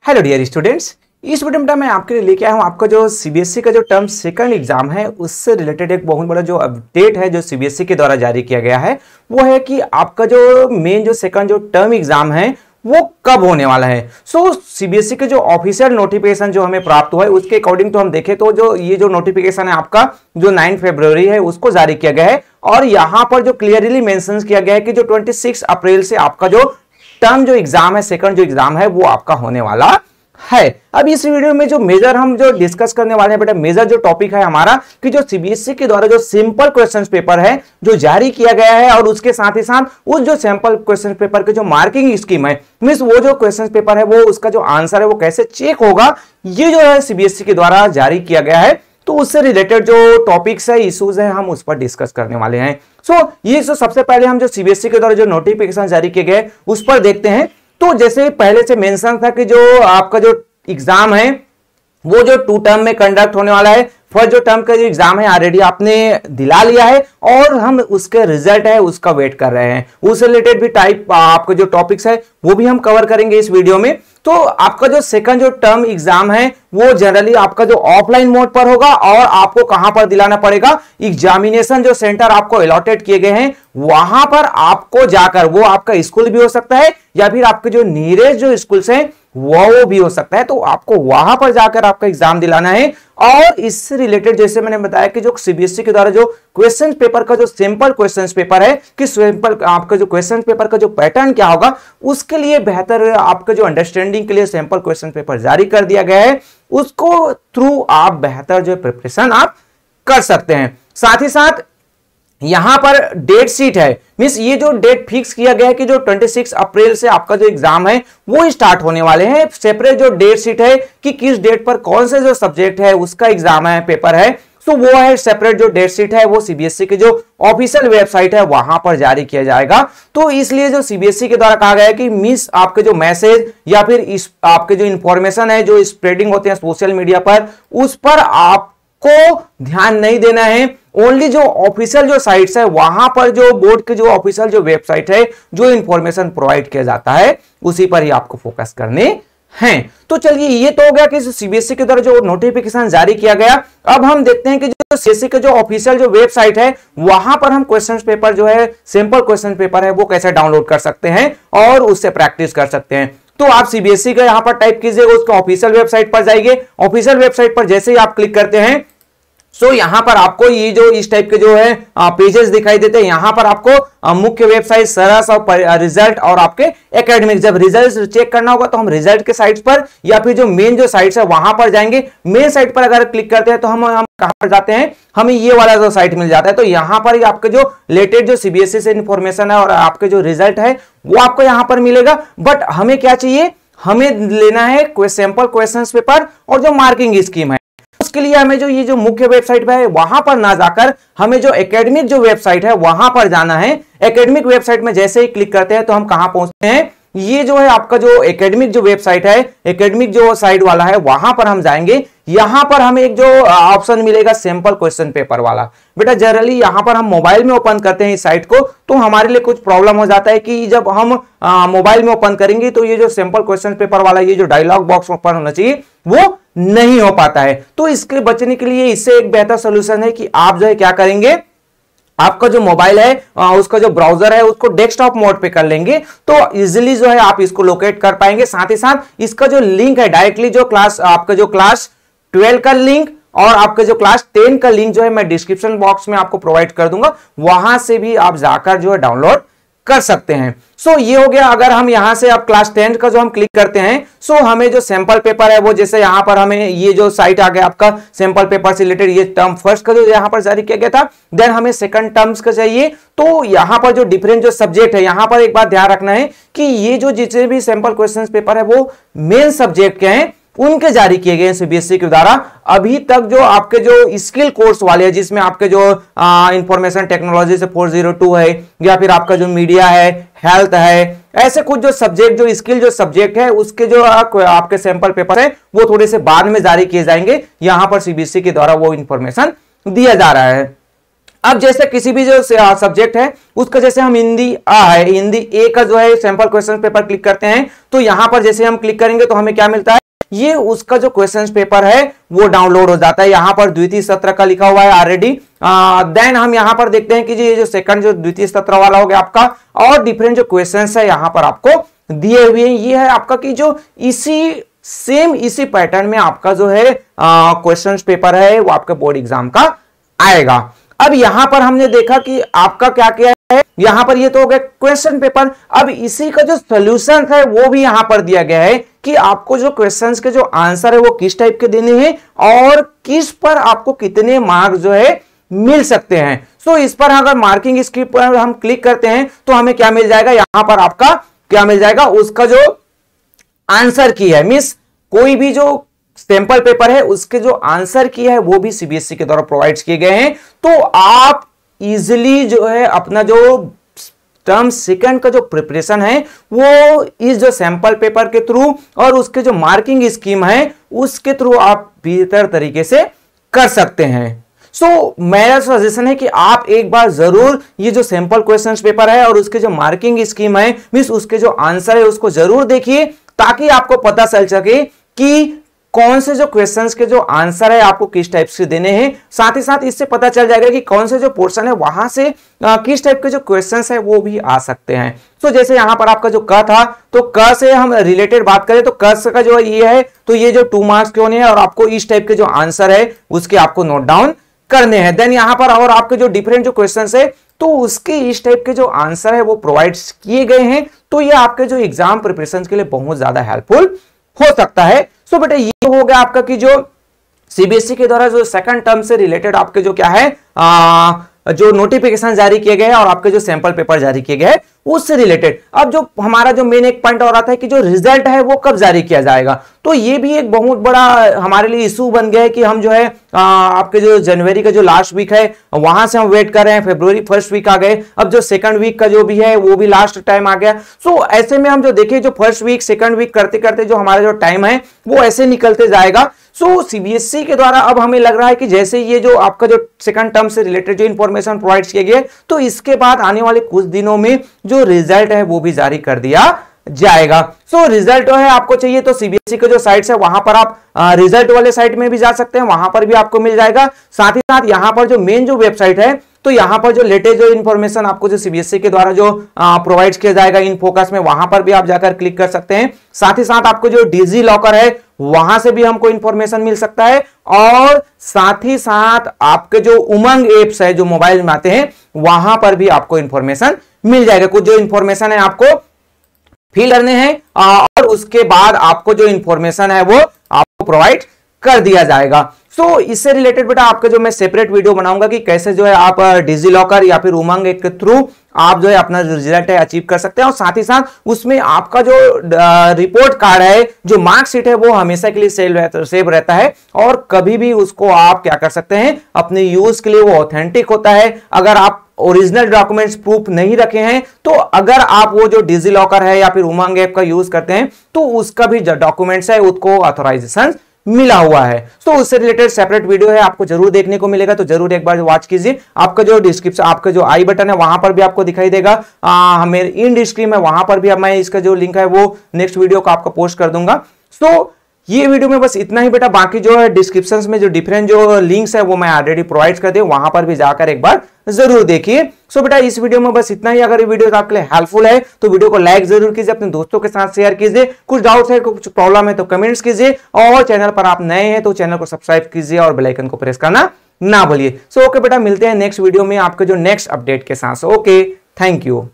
Hello dear students, इस video में मैं आपके लिए लेके आया हूँ आपका जो सीबीएसई का जो टर्म सेकंड एग्जाम है उससे रिलेटेड एक बहुत बड़ा जो अपडेट है जो सीबीएसई के द्वारा जारी किया गया है। वो है कि आपका जो मेन जो सेकंड जो टर्म एग्जाम है वो कब होने वाला है। सो सीबीएसई के जो ऑफिशियल नोटिफिकेशन जो हमें प्राप्त हुआ है उसके अकॉर्डिंग तो हम देखें तो जो ये जो नोटिफिकेशन है आपका जो 9 फरवरी है उसको जारी किया गया है और यहाँ पर जो क्लियरली मेंशन किया गया है कि जो 26 अप्रैल से आपका जो टर्म जो एग्जाम है सेकंड जो एग्जाम है वो आपका होने वाला है। अब इस वीडियो में जो मेजर हम जो डिस्कस करने वाले हैं बेटा, मेजर जो टॉपिक है हमारा कि जो सीबीएसई के द्वारा जो सिंपल क्वेश्चन पेपर है जो जारी किया गया है और उसके साथ ही साथ उस जो सैंपल क्वेश्चन पेपर के जो मार्किंग स्कीम है मींस वो जो क्वेश्चन पेपर है वो उसका जो आंसर है वो कैसे चेक होगा, ये जो है सीबीएसई के द्वारा जारी किया गया है। तो उससे रिलेटेड जो टॉपिक्स है इश्यूज है हम उस पर डिस्कस करने वाले हैं। ये सबसे पहले हम जो सीबीएसई के द्वारा जो नोटिफिकेशन जारी किए गए उस पर देखते हैं। तो जैसे पहले से मेंशन था कि जो आपका जो एग्जाम है वो जो 2 टर्म में कंडक्ट होने वाला है। फर्स्ट जो टर्म का जो एग्जाम है ऑलरेडी आपने दिला लिया है और हम उसके रिजल्ट है उसका वेट कर रहे हैं। उससे रिलेटेड भी टाइप आपके जो टॉपिक्स है वो भी हम कवर करेंगे इस वीडियो में। तो आपका जो सेकंड जो टर्म एग्जाम है वो जनरली आपका जो ऑफलाइन मोड पर होगा और आपको कहां पर दिलाना पड़ेगा, एग्जामिनेशन जो सेंटर आपको अलॉटेड किए गए हैं वहां पर आपको जाकर, वो आपका स्कूल भी हो सकता है या फिर आपके जो नियरेस्ट जो स्कूल्स हैं वो भी हो सकता है, तो आपको वहां पर जाकर आपका एग्जाम दिलाना है। और इससे रिलेटेड जैसे मैंने बताया कि जो सीबीएसई के द्वारा जो क्वेश्चन पेपर का जो सिंपल क्वेश्चन पेपर है कि सिंपल आपका जो क्वेश्चन पेपर का जो पैटर्न क्या होगा उसके लिए बेहतर आपका जो अंडरस्टैंडिंग के लिए सैंपल क्वेश्चन पेपर जारी कर दिया गया है, उसको थ्रू आप बेहतर जो प्रिपरेशन आप कर सकते हैं। साथ ही साथ यहां पर डेट शीट है, मींस ये जो डेट फिक्स किया गया है कि जो 26 अप्रैल से आपका जो एग्जाम है वो स्टार्ट होने वाले हैं। सेपरेट जो डेट शीट है कि किस डेट पर कौन से जो सब्जेक्ट है उसका एग्जाम है पेपर है, तो वो है सेपरेट जो डेट शीट है वो सीबीएसई के जो ऑफिशियल वेबसाइट है वहां पर जारी किया जाएगा। तो इसलिए जो सीबीएसई के द्वारा कहा गया है कि मिस आपके जो मैसेज या फिर इस आपके जो इंफॉर्मेशन है जो स्प्रेडिंग होते हैं सोशल मीडिया पर उस पर आपको ध्यान नहीं देना है। ओनली जो ऑफिशियल जो साइट्स है वहां पर जो बोर्ड के जो ऑफिशियल जो वेबसाइट है जो इंफॉर्मेशन प्रोवाइड किया जाता है उसी पर ही आपको फोकस करने हैं। तो चलिए ये तो हो गया कि सीबीएसई के द्वारा जो नोटिफिकेशन जारी किया गया। अब हम देखते हैं कि जो सीबीएसई के जो ऑफिशियल जो वेबसाइट है वहां पर हम क्वेश्चन पेपर जो है सिंपल क्वेश्चन पेपर है वो कैसे डाउनलोड कर सकते हैं और उससे प्रैक्टिस कर सकते हैं। तो आप सीबीएसई का यहां पर टाइप कीजिएगा, उसका ऑफिशियल वेबसाइट पर जाइए। ऑफिशियल वेबसाइट पर जैसे ही आप क्लिक करते हैं सो यहां पर आपको ये जो इस टाइप के जो है पेजेस दिखाई देते हैं। यहां पर आपको मुख्य वेबसाइट, सरस और रिजल्ट और आपके एकेडमिक, जब रिजल्ट चेक करना होगा तो हम रिजल्ट के साइट्स पर या फिर जो मेन जो साइट्स है वहां पर जाएंगे। मेन साइट पर अगर क्लिक करते हैं तो हम कहां पर जाते हैं, हमें ये वाला जो साइट मिल जाता है। तो यहां पर ही आपके जो लेटेस्ट जो सीबीएसई से इंफॉर्मेशन है और आपके जो रिजल्ट है वो आपको यहां पर मिलेगा। बट हमें क्या चाहिए, हमें लेना है सैंपल क्वेश्चन पेपर और जो मार्किंग स्कीम है। उसके लिए हमें जो ये जो मुख्य वेबसाइट है वहां पर ना जाकर हमें जो एकेडमिक जो वेबसाइट है वहां पर जाना है। एकेडमिक वेबसाइट में जैसे ही क्लिक करते हैं तो हम कहां पहुंचते हैं, ये जो है आपका जो एकेडमिक जो वेबसाइट है, एकेडमिक जो साइट वाला है वहां पर हम जाएंगे। यहां पर हमें एक जो ऑप्शन मिलेगा सैंपल क्वेश्चन पेपर वाला। बेटा जनरली यहां पर हम मोबाइल में ओपन करते हैं इस साइट को तो हमारे लिए कुछ प्रॉब्लम हो जाता है कि जब हम मोबाइल में ओपन करेंगे तो ये जो सैंपल क्वेश्चन पेपर वाला ये जो डायलॉग बॉक्स ओपन होना चाहिए वो नहीं हो पाता है। तो इसके बचने के लिए इससे एक बेहतर सोल्यूशन है कि आप जो है क्या करेंगे, आपका जो मोबाइल है उसका जो ब्राउजर है उसको डेस्कटॉप मोड पे कर लेंगे तो इजीली जो है आप इसको लोकेट कर पाएंगे। साथ ही साथ इसका जो लिंक है डायरेक्टली जो क्लास आपका जो क्लास 12 का लिंक और आपका जो क्लास 10 का लिंक जो है मैं डिस्क्रिप्शन बॉक्स में आपको प्रोवाइड कर दूंगा, वहां से भी आप जाकर जो है डाउनलोड कर सकते हैं। सो ये हो गया। अगर हम यहां से अब क्लास 10 का जो हम क्लिक करते हैं सो हमें जो सैंपल पेपर है वो जैसे यहां पर हमें ये जो साइट आ गया आपका सैंपल पेपर से रिलेटेड ये टर्म फर्स्ट का जो यहां पर जारी किया गया था, देन हमें सेकंड टर्म्स का चाहिए। तो यहां पर जो डिफरेंट जो सब्जेक्ट है यहां पर एक बात ध्यान रखना है कि ये जो जितने भी सैंपल क्वेश्चन पेपर है वो मेन सब्जेक्ट के हैं उनके जारी किए गए सीबीएसई के द्वारा। अभी तक जो आपके जो स्किल कोर्स वाले हैं जिसमें आपके जो इंफॉर्मेशन टेक्नोलॉजी से 402 है या फिर आपका जो मीडिया है, हेल्थ है, ऐसे कुछ जो सब्जेक्ट जो स्किल जो सब्जेक्ट है उसके जो आपके सैंपल पेपर है वो थोड़े से बाद में जारी किए जाएंगे। यहां पर सीबीएसई के द्वारा वो इंफॉर्मेशन दिया जा रहा है। अब जैसे किसी भी जो सब्जेक्ट है उसका जैसे हम हिंदी है, हिंदी ए का जो है सैंपल क्वेश्चन पेपर क्लिक करते हैं तो यहां पर जैसे हम क्लिक करेंगे तो हमें क्या मिलता है, ये उसका जो क्वेश्चन पेपर है वो डाउनलोड हो जाता है। यहां पर द्वितीय सत्र का लिखा हुआ है ऑलरेडी। देन हम यहां पर देखते हैं कि ये जो सेकंड जो द्वितीय सत्र वाला हो गया आपका, और डिफरेंट जो क्वेश्चंस है यहां पर आपको दिए हुए हैं। ये है आपका कि जो इसी पैटर्न में आपका जो है क्वेश्चन पेपर है वो आपके बोर्ड एग्जाम का आएगा। अब यहां पर हमने देखा कि आपका क्या क्या है, यहां पर ये तो हो गया क्वेश्चन पेपर। अब इसी का जो सॉल्यूशन है वो भी यहां पर दिया गया है कि आपको जो क्वेश्चंस के जो आंसर है वो किस टाइप के देने हैं और किस पर आपको कितने मार्क जो है मिल सकते हैं। सो इस पर अगर मार्किंग स्कीम पर हम क्लिक करते हैं तो हमें क्या मिल जाएगा, यहां पर आपका क्या मिल जाएगा, उसका जो आंसर की है, मींस कोई भी जो सैंपल पेपर है उसके जो आंसर की है वो भी सीबीएसई के द्वारा प्रोवाइड किए गए हैं। तो आप इजिली जो है अपना जो टर्म सेकंड का जो प्रिपरेशन है वो इस जो सैंपल पेपर के थ्रू और उसके जो मार्किंग स्कीम है उसके थ्रू आप बेहतर तरीके से कर सकते हैं। मेरा सजेशन है कि आप एक बार जरूर ये जो सैंपल क्वेश्चंस पेपर है और उसके जो मार्किंग स्कीम है मींस उसके जो आंसर है उसको जरूर देखिए, ताकि आपको पता चल सके कि कौन से जो क्वेश्चंस के जो आंसर है आपको किस टाइप से देने हैं। साथ ही साथ इससे पता चल जाएगा कि कौन से जो पोर्शन है वहां से किस टाइप के जो क्वेश्चंस है वो भी आ सकते हैं। तो जैसे यहां पर आपका जो क था, तो क से हम रिलेटेड बात करें तो क का जो ये है, तो ये जो 2 मार्क्स क्यों नहीं है और आपको इस टाइप के जो आंसर है उसके आपको नोट डाउन करने हैं। देन यहां पर और आपके जो डिफरेंट जो क्वेश्चंस है तो उसके इस टाइप के जो आंसर है वो प्रोवाइड किए गए हैं। तो ये आपके जो एग्जाम प्रिपरेशन के लिए बहुत ज्यादा हेल्पफुल हो सकता है। सो बेटा ये हो गया आपका कि जो सीबीएसई के द्वारा जो सेकंड टर्म से रिलेटेड आपके जो क्या है जो नोटिफिकेशन जारी किए गए हैं और आपके जो सैंपल पेपर जारी किए गए हैं उससे रिलेटेड। अब जो हमारा जो मेन एक पॉइंट और आता है कि जो रिजल्ट है वो कब जारी किया जाएगा, तो ये भी एक बहुत बड़ा हमारे लिए इशू बन गया है कि हम जो है आपके जो जनवरी का जो लास्ट वीक है वहां से हम वेट कर रहे हैं, फरवरी फर्स्ट वीक आ गए, अब जो सेकंड वीक का जो भी है वो भी लास्ट टाइम आ गया। सो ऐसे में हम जो देखें जो फर्स्ट वीक सेकंड वीक करते करते जो हमारा जो टाइम है वो ऐसे निकलते जाएगा। सो सीबीएसई के द्वारा अब हमें लग रहा है कि जैसे ये जो आपका जो सेकंड टर्म से रिलेटेड जो इंफॉर्मेशन प्रोवाइड किए गए तो इसके बाद आने वाले कुछ दिनों में जो रिजल्ट है वो भी जारी कर दिया जाएगा। सो रिजल्ट है आपको चाहिए तो सीबीएसई के जो साइट्स है वहां पर आप रिजल्ट वाले साइट में भी जा सकते हैं, वहां पर भी आपको मिल जाएगा। साथ ही साथ यहां पर जो मेन जो वेबसाइट है तो यहां पर जो लेटेस्ट जो इंफॉर्मेशन आपको जो सीबीएसई के द्वारा जो प्रोवाइड किया जाएगा इन फोकस में, वहां पर भी आप जाकर क्लिक कर सकते हैं। साथ ही साथ आपको जो डिजी लॉकर है वहां से भी हमको इंफॉर्मेशन मिल सकता है, और साथ ही साथ आपके जो उमंग एप्स है जो मोबाइल में आते हैं वहां पर भी आपको इंफॉर्मेशन मिल जाएगा। कुछ जो इंफॉर्मेशन है आपको फिल करने हैं और उसके बाद आपको जो इंफॉर्मेशन है वो आपको प्रोवाइड कर दिया जाएगा। सो इससे रिलेटेड बेटा आपका जो मैं सेपरेट वीडियो बनाऊंगा कि कैसे जो है आप डिजी लॉकर या फिर उमंग के थ्रू आप जो है अपना रिजल्ट है अचीव कर सकते हैं, और साथ ही साथ उसमें आपका जो रिपोर्ट कार्ड है जो मार्कशीट है वो हमेशा के लिए सेव रहता है और कभी भी उसको आप क्या कर सकते हैं अपने यूज के लिए वो ऑथेंटिक होता है। अगर आप ओरिजिनल डॉक्यूमेंट्स प्रूफ नहीं रखे हैं तो अगर आप वो जो डिजी लॉकर है या फिर उमंग ऐप का यूज करते हैं तो उसका भी जो डॉक्यूमेंट्स है उसको ऑथराइजेशन मिला हुआ है। तो उससे रिलेटेड सेपरेट वीडियो है, आपको जरूर देखने को मिलेगा, तो जरूर एक बार वॉच कीजिए। आपका जो डिस्क्रिप्शन आपका जो आई बटन है वहां पर भी आपको दिखाई देगा, मेरे इन डिस्क्रिप्शन में वहां पर भी अब मैं इसका जो लिंक है वो नेक्स्ट वीडियो को आपको पोस्ट कर दूंगा। सो ये वीडियो में बस इतना ही बेटा, बाकी जो है डिस्क्रिप्शंस में जो डिफरेंट जो लिंक्स है वो मैं ऑलरेडी प्रोवाइड कर दिया, वहां पर भी जाकर एक बार जरूर देखिए। सो बेटा इस वीडियो में बस इतना ही। अगर ये वीडियो आपके लिए हेल्पफुल है तो वीडियो को लाइक जरूर कीजिए, अपने दोस्तों के साथ शेयर कीजिए। कुछ डाउट्स है कुछ प्रॉब्लम है तो कमेंट्स कीजिए, और चैनल पर आप नए हैं तो चैनल को सब्सक्राइब कीजिए और बेल आइकन को प्रेस करना ना भूलिए। सो ओके बेटा, मिलते हैं नेक्स्ट वीडियो में आपके जो नेक्स्ट अपडेट के साथ। Okay, thank you.